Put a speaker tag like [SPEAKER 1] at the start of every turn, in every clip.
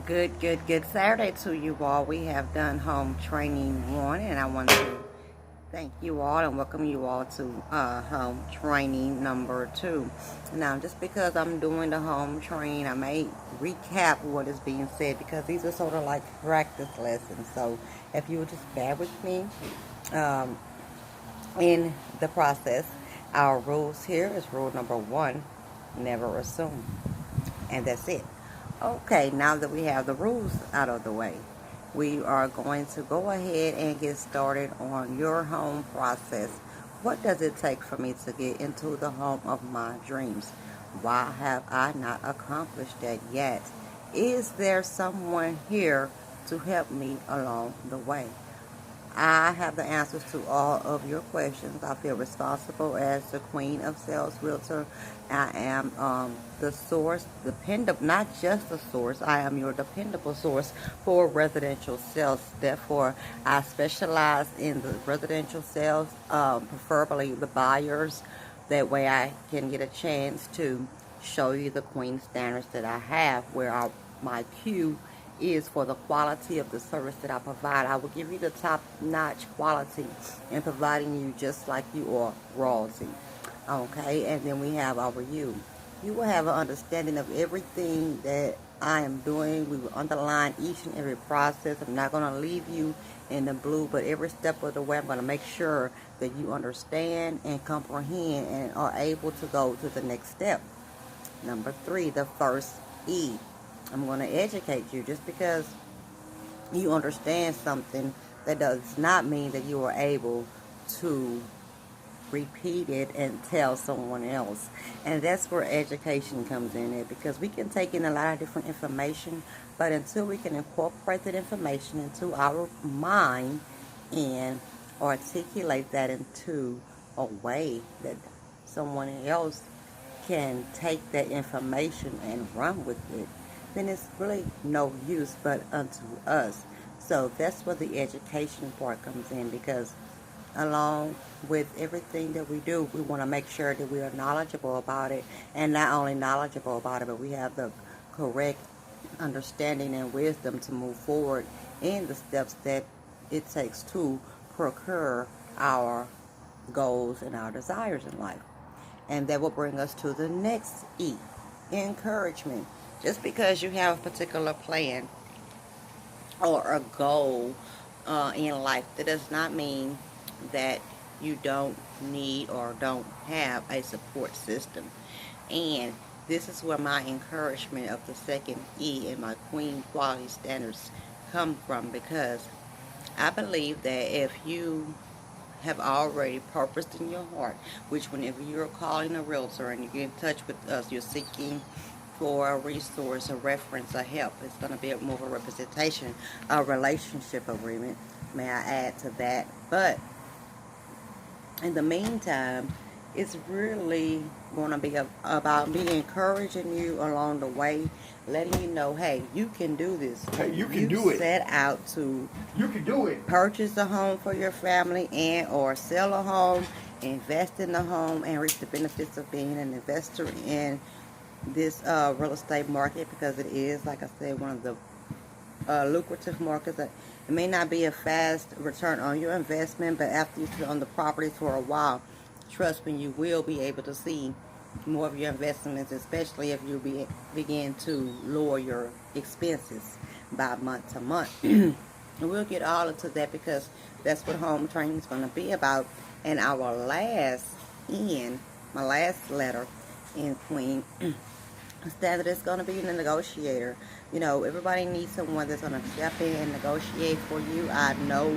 [SPEAKER 1] Good Saturday to you all. We have done home training 1, and I want to thank you all and welcome you all to home training number 2. Now, just because I'm doing the home training, I may recap what is being said because these are sort of like practice lessons. So, if you would just bear with me um, in the process, our rules here is rule number 1: never assume. And that's it. Okay, now that we have the rules out of the way, we are going to go ahead and get started on your home process. What does it take for me to get into the home of my dreams? Why have I not accomplished that yet? Is there someone here to help me along the way? I have the answers to all of your questions. I feel responsible as the Queen of Sales Realtor. I am the source, dependable, not just a source. I am your dependable source for residential sales. Therefore, I specialize in the residential sales, preferably the buyers. That way I can get a chance to show you the Queen standards that I have, where my cue is for the quality of the service that I provide. I will give you the top-notch quality in providing you just like you are royalty. Okay, and then we have our you. You will have an understanding of everything that I am doing. We will underline each and every process. I'm not going to leave you in the blue, but every step of the way I'm going to make sure that you understand and comprehend and are able to go to the next step. Number 3, the first E. I'm going to educate you. Just because you understand something, that does not mean that you are able to repeat it and tell someone else. And that's where education comes in it, because we can take in a lot of different information, but until we can incorporate that information into our mind and articulate that into a way that someone else can take that information and run with it, then it's really no use but unto us. So that's where the education part comes in, because along with everything that we do, we want to make sure that we are knowledgeable about it, and not only knowledgeable about it, but we have the correct understanding and wisdom to move forward in the steps that it takes to procure our goals and our desires in life. And that will bring us to the next E, encouragement. Just because you have a particular plan or a goal in life, that does not mean that you don't need or don't have a support system. And this is where my encouragement of the second E and my Queen quality standards come from, because I believe that if you have already purposed in your heart, which whenever you're calling a realtor and you get in touch with us, you're seeking for a resource, a reference, a help. It's going to be more of a representation, a relationship agreement, may I add to that. But in the meantime, it's really going to be about me encouraging you along the way, letting you know, hey, you can do this.
[SPEAKER 2] Hey, you can do it.
[SPEAKER 1] Set out to
[SPEAKER 2] You can do it.
[SPEAKER 1] purchase a home for your family and or sell a home, invest in the home, and reap the benefits of being an investor in this real estate market, because it is, like I said, one of the lucrative markets. That it may not be a fast return on your investment, but after you sit on the properties for a while, trust me, you will be able to see more of your investments, especially if you begin to lower your expenses by month to month. And we'll get all into that, because that's what home training is going to be about. And our last in, my last letter in Queen standard is going to be the negotiator. You know, everybody needs someone that's going to step in and negotiate for you. I know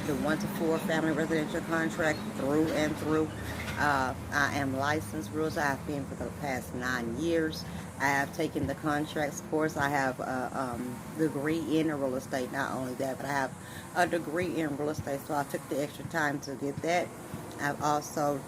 [SPEAKER 1] the 1 to 4 family residential contract through and through. I am licensed realtor. I've been for the past 9 years. I have taken the contracts course. I have a degree in real estate. Not only that, but I have a degree in real estate, so I took the extra time to get that. I've also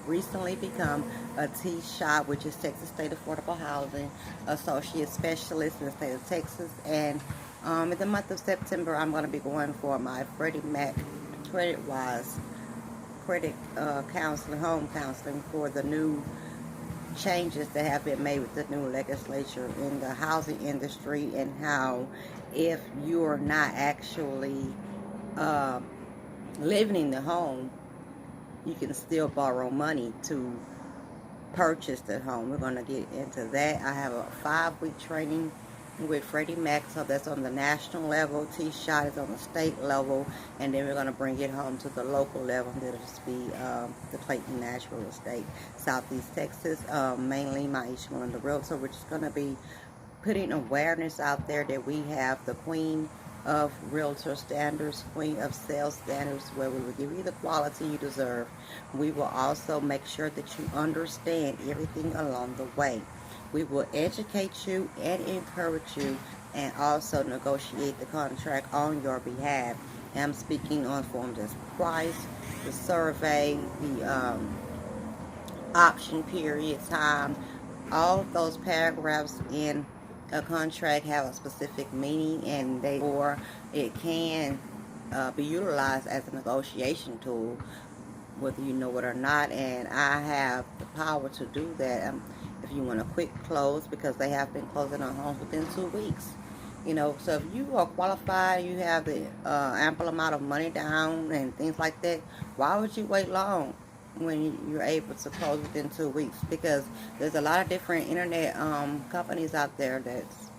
[SPEAKER 1] recently become a T-SHOP, which is Texas State Affordable Housing Associate Specialist in the state of Texas. And in the month of September, I'm going to be going for my Freddie Mac credit counseling, home counseling for the new changes that have been made with the new legislature in the housing industry, and how if you are not actually uh, living in the home, you can still borrow money to purchase the home. We're going to get into that. I have a 5-week training with Freddie Mac, so that's on the national level. T-Shot is on the state level, and then we're going to bring it home to the local level. That'll just be the Clayton Nash Real Estate, Southeast Texas, mainly Maisha and the Realtor, which is going to be putting awareness out there that we have the queen of realtor standards, queen of sales standards, where we will give you the quality you deserve. We will also make sure that you understand everything along the way. We will educate you and encourage you, and also negotiate the contract on your behalf. And I'm speaking on forms as price, the survey, the option period, time. All of those paragraphs in a contract have a specific meaning, and or it can be utilized as a negotiation tool, whether you know it or not. And I have the power to do that. If you want a quick close, because they have been closing on homes within 2 weeks. So if you are qualified, you have the ample amount of money down and things like that, why would you wait long when you're able to close within 2 weeks? Because there's a lot of different internet companies out there that's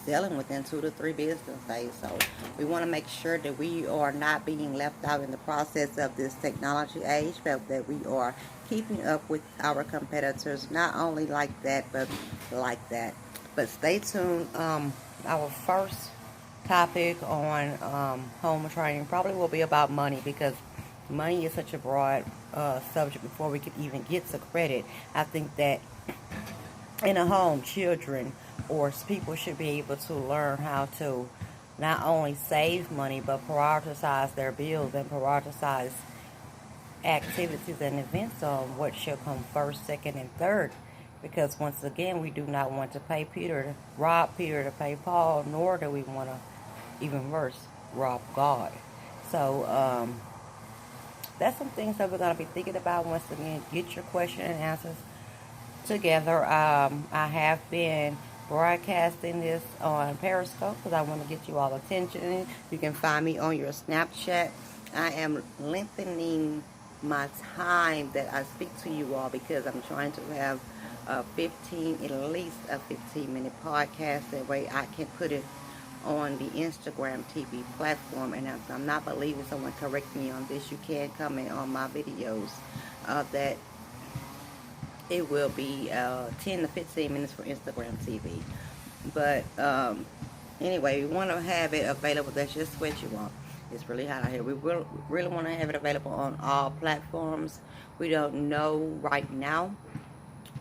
[SPEAKER 1] selling within 2 to 3 business days. So we want to make sure that we are not being left out in the process of this technology age, but that we are keeping up with our competitors, not only like that, but like that. But stay tuned. Our first topic on home training probably will be about money, because money is such a broad subject. Before we could even get to credit, I think that in a home, children or people should be able to learn how to not only save money, but prioritize their bills and prioritize activities and events on what should come first, second, and third. Because once again, we do not want to rob Peter to pay Paul, nor do we want to, even worse, rob God. So that's some things that we're going to be thinking about. Once again, get your question and answers together. I have been broadcasting this on Periscope because I want to get you all attention. You can find me on your Snapchat. I am lengthening my time that I speak to you all, because I'm trying to have at least a 15-minute podcast. That way I can put it on the Instagram TV platform. And if I'm not believing someone correct me on this, you can comment on my videos that it will be 10 to 15 minutes for Instagram TV. But anyway, we want to have it available. That's just what you want. It's really hot out here. We really want to have it available on all platforms. We don't know right now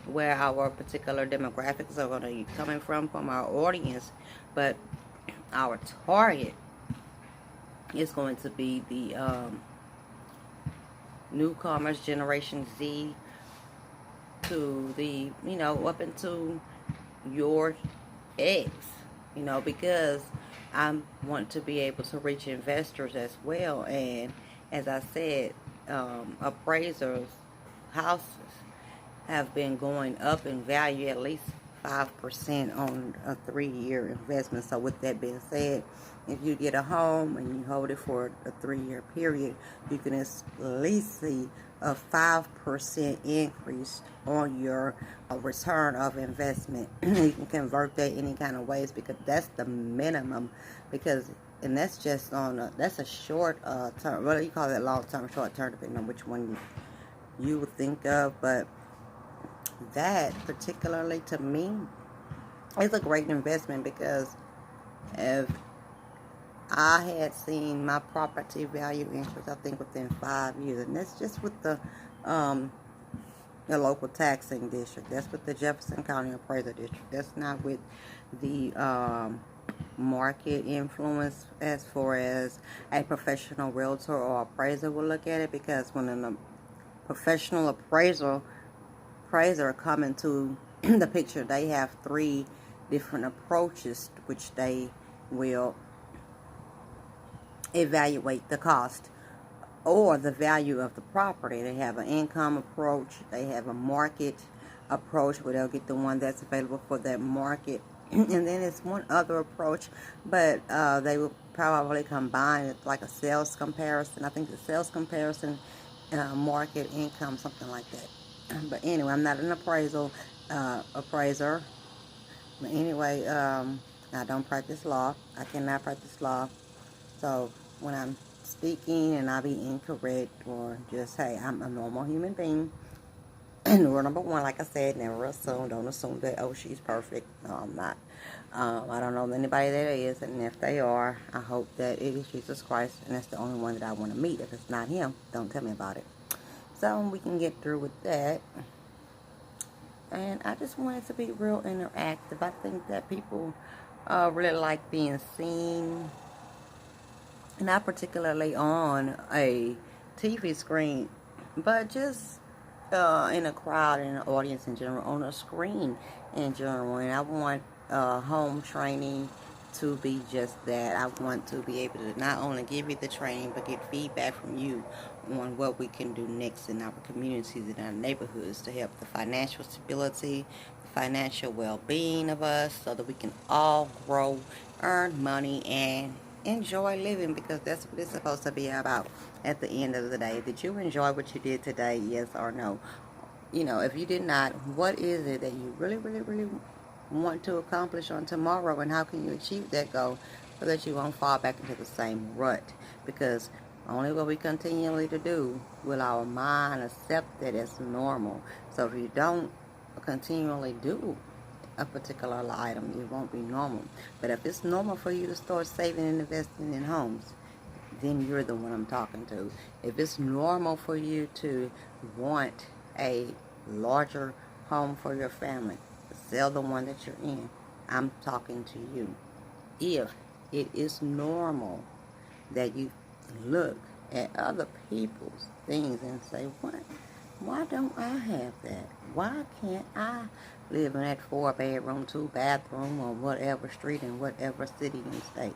[SPEAKER 1] where our particular demographics are going to be coming from our audience, but our target is going to be the newcomers, Generation Z, to the, up into your ex, because I want to be able to reach investors as well. And as I said, appraisers, houses have been going up in value at least 5% on a 3-year investment. So with that being said, if you get a home and you hold it for a 3-year period, you can at least see a 5% increase on your return of investment. You can convert that any kind of ways, because that's the minimum. And that's just that's a short term. What do you call that? Long term, short term, depending on which one you would think of. But that particularly to me is a great investment, because if I had seen my property value increase, I think within 5 years, and that's just with the local taxing district. That's with the Jefferson County Appraiser District. That's not with the market influence, as far as a professional realtor or appraiser will look at it. Because when a professional appraiser come into the picture, they have 3 different approaches which they will evaluate the cost or the value of the property. They have an income approach, they have a market approach where they'll get the one that's available for that market. And then it's one other approach, but they will probably combine it like a sales comparison. I think the sales comparison, market income, something like that. But anyway, I'm not an appraiser. But anyway, I don't practice law. I cannot practice law. So when I'm speaking and I be incorrect or just, hey, I'm a normal human being. And rule number one, like I said, never assume. Don't assume that, oh, she's perfect. No, I'm not. I don't know anybody that is, and if they are, I hope that it is Jesus Christ, and that's the only one that I want to meet. If it's not him, don't tell me about it. So we can get through with that. And I just wanted to be real interactive. I think that people really like being seen, not particularly on a TV screen, but just in a crowd, in an audience in general, on a screen in general. And I want home training to be just that. I want to be able to not only give you the training, but get feedback from you on what we can do next in our communities, in our neighborhoods, to help the financial stability, the financial well-being of us, so that we can all grow, earn money, and enjoy living, because that's what it's supposed to be about at the end of the day. Did you enjoy what you did today? Yes or no? You know, if you did not, what is it that you really, really, really want to accomplish on tomorrow, and how can you achieve that goal so that you won't fall back into the same rut? Because only what we continually to do will our mind accept it as normal. So if you don't continually do a particular item, it won't be normal. But if it's normal for you to start saving and investing in homes, then you're the one I'm talking to. If it's normal for you to want a larger home for your family, sell the one that you're in, I'm talking to you. If it is normal that you look at other people's things and say, what? Why don't I have that? Why can't I live in that 4-bedroom, 2-bathroom, or whatever street in whatever city and state?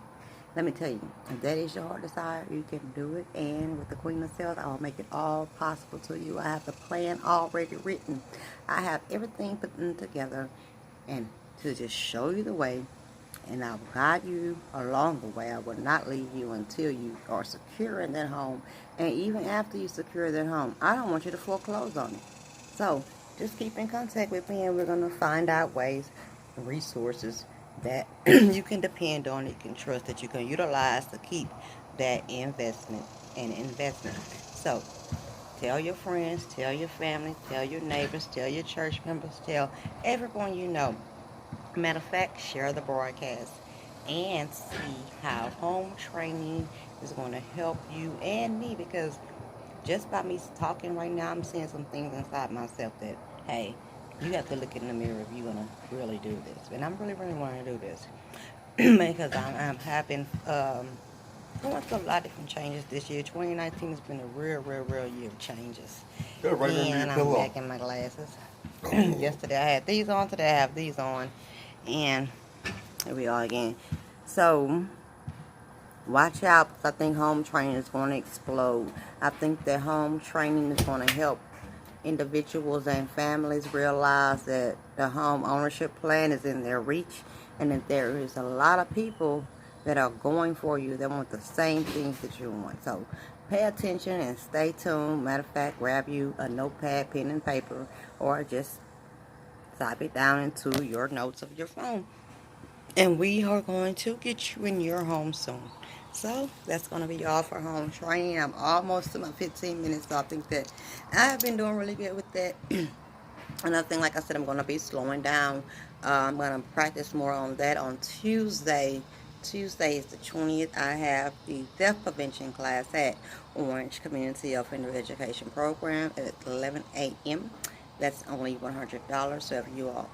[SPEAKER 1] Let me tell you, if that is your heart desire, you can do it. And with the Queen of Sales, I'll make it all possible to you. I have the plan already written. I have everything put together, and to just show you the way, and I will guide you along the way. I will not leave you until you are secure in that home. And even after you secure that home, I don't want you to foreclose on it. So just keep in contact with me, and we're going to find out ways, resources that you can depend on, you can trust, that you can utilize to keep that investment and investment. So tell your friends, tell your family, tell your neighbors, tell your church members, tell everyone you know. Matter of fact, share the broadcast and see how home training is going to help you and me, because just by me talking right now, I'm seeing some things inside myself that, hey, you have to look in the mirror if you're going to really do this. And I'm really, really wanting to do this because I'm having, going through a lot of different changes this year. 2019 has been a real, real, real year of changes.
[SPEAKER 2] Right under your
[SPEAKER 1] And I'm
[SPEAKER 2] pillow.
[SPEAKER 1] back in my glasses. Yesterday I had these on, today I have these on. And here we are again. So watch out, because I think home training is going to explode. I think that home training is going to help individuals and families realize that the home ownership plan is in their reach, and that there is a lot of people that are going for you that want the same things that you want. So pay attention and stay tuned. Matter of fact, grab you a notepad, pen, and paper, or just type it down into your notes of your phone. And we are going to get you in your home soon. So that's going to be all for home training. I'm almost to my 15 minutes, so I think that I have been doing really good with that. Another thing, like I said, I'm going to be slowing down. I'm going to practice more on that on Tuesday. Tuesday is the 20th. I have the theft prevention class at Orange Community Offender Education Program at 11 a.m. That's only $100. So if you all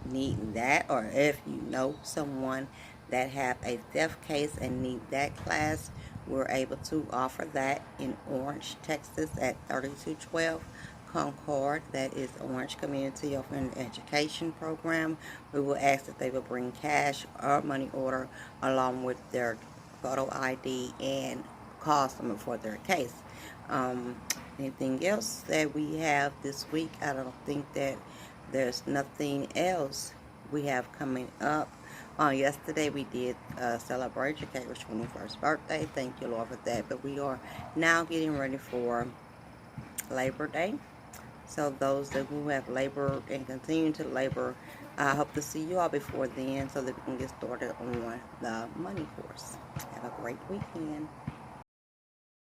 [SPEAKER 1] need that, or if you know someone that have a theft case and need that class, we're able to offer that in Orange, Texas at 3212 Concord. That is Orange Community Offender Education Program. We will ask that they will bring cash or money order along with their photo ID and cost them for their case. Um, Anything else that we have this week? I don't think that there's nothing else we have coming up. Yesterday we did celebrate Chicago's 21st birthday. Thank you, Lord, for that. But we are now getting ready for Labor Day. So those who have labored and continue to labor, I hope to see you all before then so that we can get started on the money course. Have a great weekend.